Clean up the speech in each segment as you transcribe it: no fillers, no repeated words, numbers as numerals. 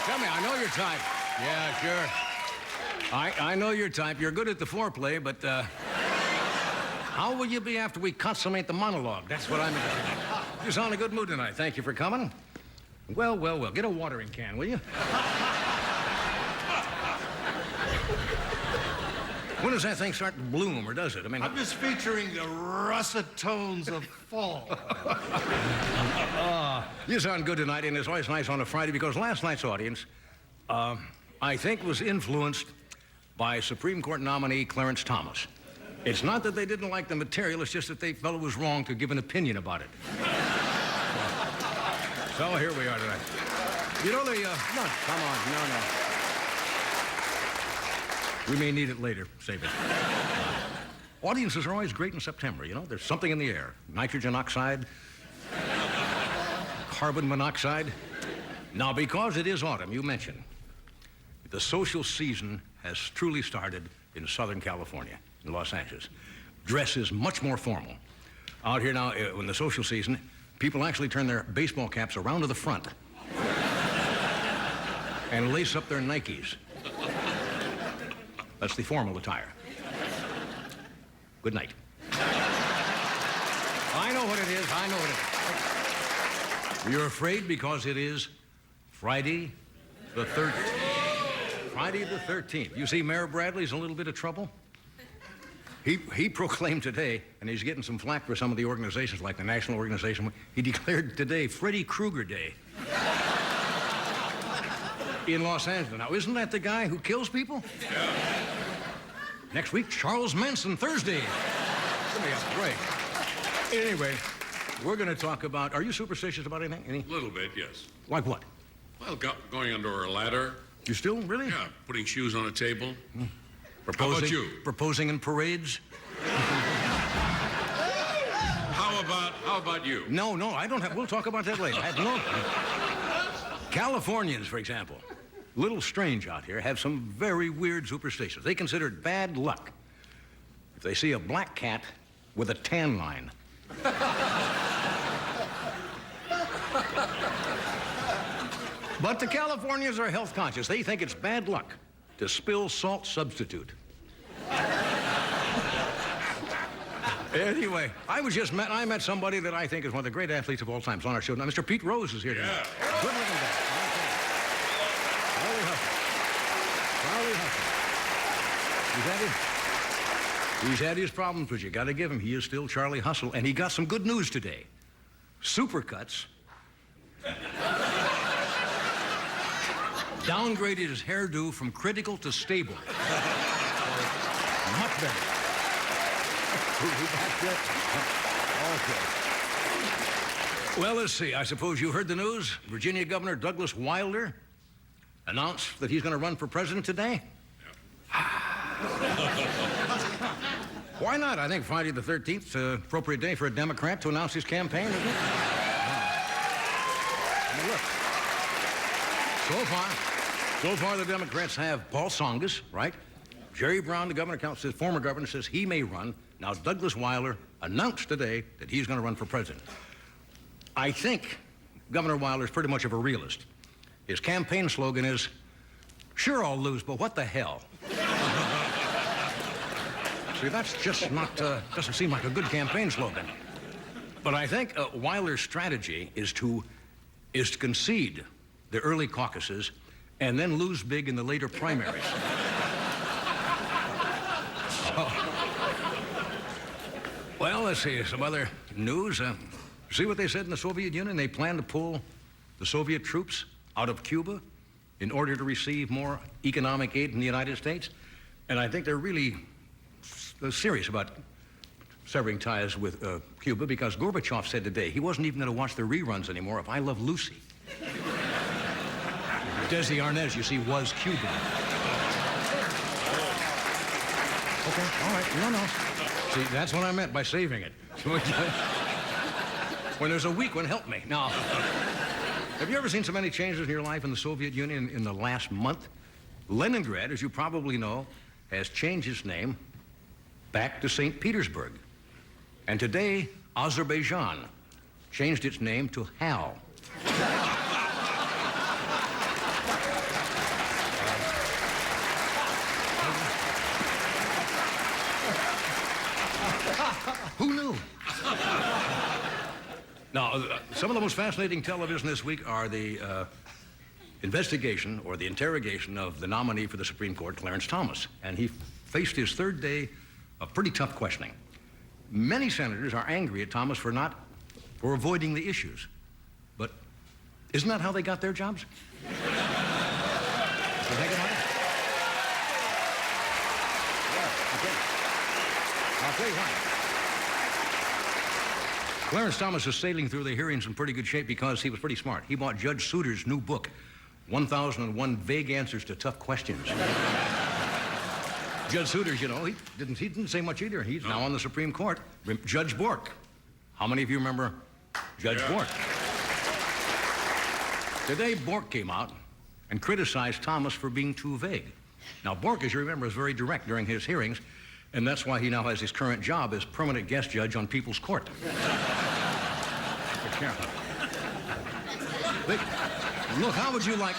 Tell me, I know your type. Yeah, sure. I know your type. You're good at the foreplay, but how will you be after we consummate the monologue? That's what I'm interested in. You're on a good mood tonight. Thank you for coming. Well. Get a watering can, will you? When does that thing start to bloom, or does it? I mean, I'm just featuring the russet tones of fall. You sound good tonight, and it's always nice on a Friday because last night's audience, I think, was influenced by Supreme Court nominee Clarence Thomas. It's not that they didn't like the material, it's just that they felt it was wrong to give an opinion about it. So here we are tonight. You know, no, come on, no. We may need it later. Save it. Audiences are always great in September, you know? There's something in the air. Nitrogen oxide, carbon monoxide. Now, because it is autumn, you mentioned, the social season has truly started in Southern California, in Los Angeles. Dress is much more formal. Out here now, in the social season, people actually turn their baseball caps around to the front and lace up their Nikes. That's the formal attire. Good night. I know what it is. You're afraid because it is Friday the 13th. Friday the 13th. You see, Mayor Bradley's in a little bit of trouble. He proclaimed today, and he's getting some flack for some of the organizations, like the National Organization. He declared today Freddy Krueger Day in Los Angeles. Now, isn't that the guy who kills people? Yeah. Next week, Charles Manson, Thursday. Give me a break. Anyway, we're going to talk about, are you superstitious about anything? A little bit, yes. Like what? Well, going under a ladder. You still, really? Yeah, putting shoes on a table. Proposing, How about you? Proposing in parades? How about you? No, I don't have, we'll talk about that later. Californians, for example, little strange out here, have some very weird superstitions. They consider it bad luck if they see a black cat with a tan line. But the Californians are health conscious. They think it's bad luck to spill salt substitute. Anyway, I met somebody that I think is one of the great athletes of all times on our show. Now, Mr. Pete Rose is here tonight. Yeah. Good looking guy. Charlie Hustle. He's had his problems, but you got to give him. He is still Charlie Hustle, and he got some good news today. Supercuts downgraded his hairdo from critical to stable. Much better. Okay. Well, let's see. I suppose you heard the news. Virginia Governor Douglas Wilder announced that he's going to run for president today. Why not? I think Friday the 13th is an appropriate day for a Democrat to announce his campaign, isn't it? Now, look. So far, the Democrats have Paul Tsongas, right? Jerry Brown, the former governor, says he may run. Now, Douglas Wilder announced today that he's going to run for president. I think Governor Wilder is pretty much of a realist. His campaign slogan is, sure, I'll lose, but what the hell? See, that's just not, doesn't seem like a good campaign slogan. But I think Wilder's strategy is to concede the early caucuses and then lose big in the later primaries. Well, let's see, some other news. See what they said in the Soviet Union? They plan to pull the Soviet troops out of Cuba in order to receive more economic aid from the United States. And I think they're really serious about severing ties with Cuba, because Gorbachev said today he wasn't even going to watch the reruns anymore of I Love Lucy. Desi Arnaz, you see, was Cuban. Okay, all right, no. See, that's what I meant by saving it. When there's a weak one, help me. Now, have you ever seen so many changes in your life in the Soviet Union in the last month? Leningrad, as you probably know, has changed its name back to St. Petersburg. And today, Azerbaijan changed its name to HAL. Now, some of the most fascinating television this week are the investigation or the interrogation of the nominee for the Supreme Court, Clarence Thomas. And he faced his third day of pretty tough questioning. Many senators are angry at Thomas for avoiding the issues. But isn't that how they got their jobs? You think about it? Yeah, okay. I'll tell you why. Clarence Thomas is sailing through the hearings in pretty good shape because he was pretty smart. He bought Judge Souter's new book, 1001 Vague Answers to Tough Questions. Judge Souter's, you know, he didn't say much either. He's now on the Supreme Court. Judge Bork. How many of you remember Judge Bork? Today, Bork came out and criticized Thomas for being too vague. Now, Bork, as you remember, is very direct during his hearings, and that's why he now has his current job as permanent guest judge on People's Court. Look, how would you like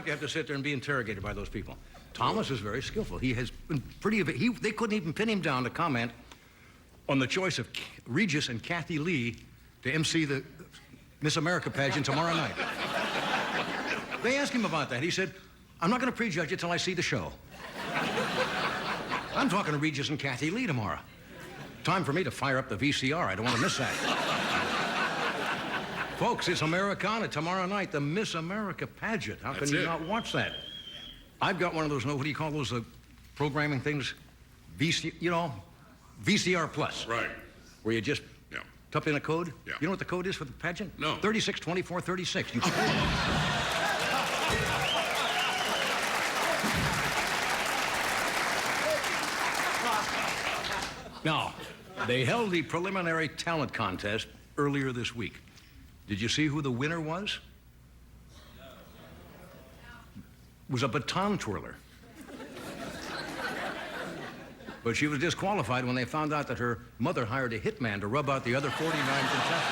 to have to sit there and be interrogated by those people? Thomas is very skillful. He has been they couldn't even pin him down to comment on the choice of Regis and Kathy Lee to MC the Miss America pageant tomorrow night. They asked him about that. He said, I'm not going to prejudge it till I see the show. I'm talking to Regis and Kathy Lee tomorrow. Time for me to fire up the VCR. I don't want to miss that. Folks, it's Americana tomorrow night, the Miss America pageant. How can you not watch that? I've got one of those, what do you call those programming things? VCR Plus. Right. Where you just type in a code? Yeah. You know what the code is for the pageant? No. 362436. Now, they held the preliminary talent contest earlier this week. Did you see who the winner was? It was a baton twirler. But she was disqualified when they found out that her mother hired a hitman to rub out the other 49 contestants.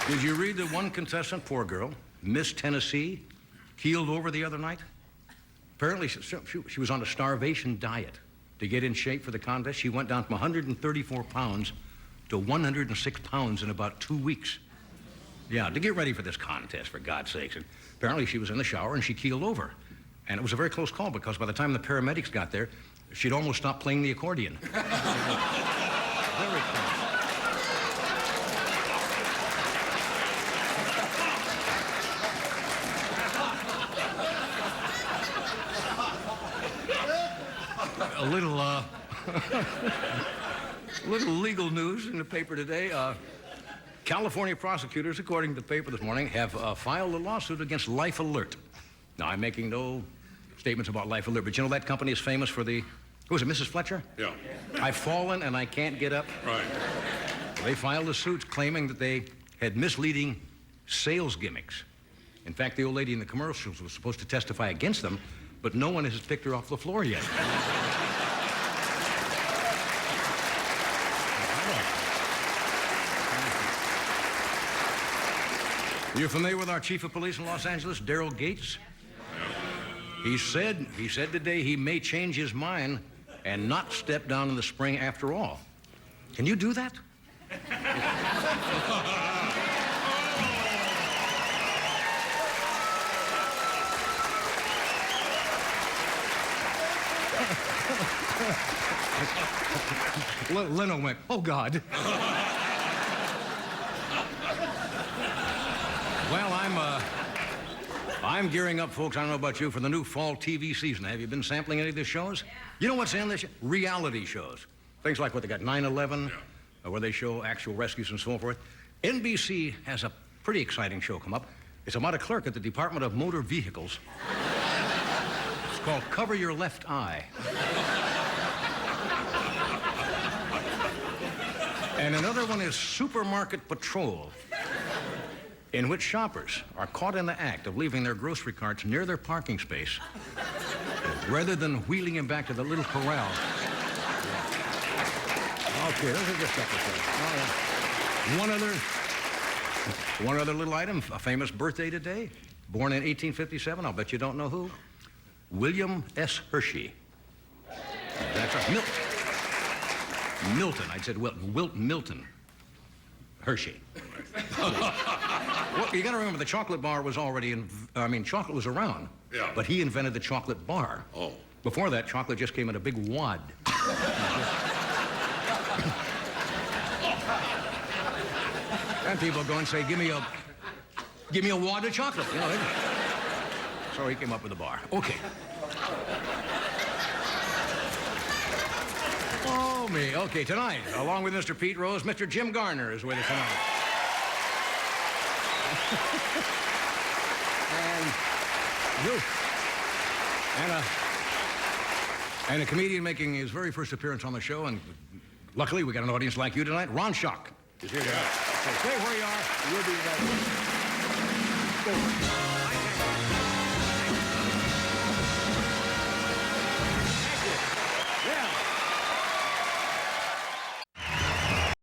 Did you read that one contestant, poor girl, Miss Tennessee, keeled over the other night? Apparently, she was on a starvation diet to get in shape for the contest. She went down from 134 pounds to 106 pounds in about 2 weeks. Yeah, to get ready for this contest, for God's sakes. And apparently, she was in the shower and she keeled over. And it was a very close call because by the time the paramedics got there, she'd almost stopped playing the accordion. Very close. A little legal news in the paper today. California prosecutors, according to the paper this morning, have filed a lawsuit against Life Alert. Now, I'm making no statements about Life Alert, but you know that company is famous for who was it, Mrs. Fletcher? Yeah. I've fallen and I can't get up. Right. They filed a suit claiming that they had misleading sales gimmicks. In fact, the old lady in the commercials was supposed to testify against them, but no one has picked her off the floor yet. You're familiar with our chief of police in Los Angeles, Daryl Gates? He said today he may change his mind and not step down in the spring after all. Can you do that? Leno went, oh, God. Well, I'm gearing up, folks, I don't know about you, for the new fall TV season. Have you been sampling any of the shows? You know what's in this? Reality shows. Things like what they got, 9/11, where they show actual rescues and so forth. NBC has a pretty exciting show come up. It's about a clerk at the Department of Motor Vehicles. It's called Cover Your Left Eye. And another one is Supermarket Patrol, in which shoppers are caught in the act of leaving their grocery carts near their parking space rather than wheeling them back to the little corral. Okay, those are just stuff. One other little item, a famous birthday today, born in 1857, I'll bet you don't know who. William S. Hershey. That's right. Milton. I said Wilt Milton. Hershey. Well, you got to remember the chocolate bar was already chocolate was around. Yeah. But he invented the chocolate bar. Oh. Before that, chocolate just came in a big wad. And people go and say, give me a wad of chocolate. You know. So he came up with the bar. Okay. Oh, me. Okay, tonight, along with Mr. Pete Rose, Mr. Jim Garner is with us tonight. And a comedian making his very first appearance on the show, and luckily we got an audience like you tonight. Ron Schock is here tonight. So stay where you are. We'll be right back.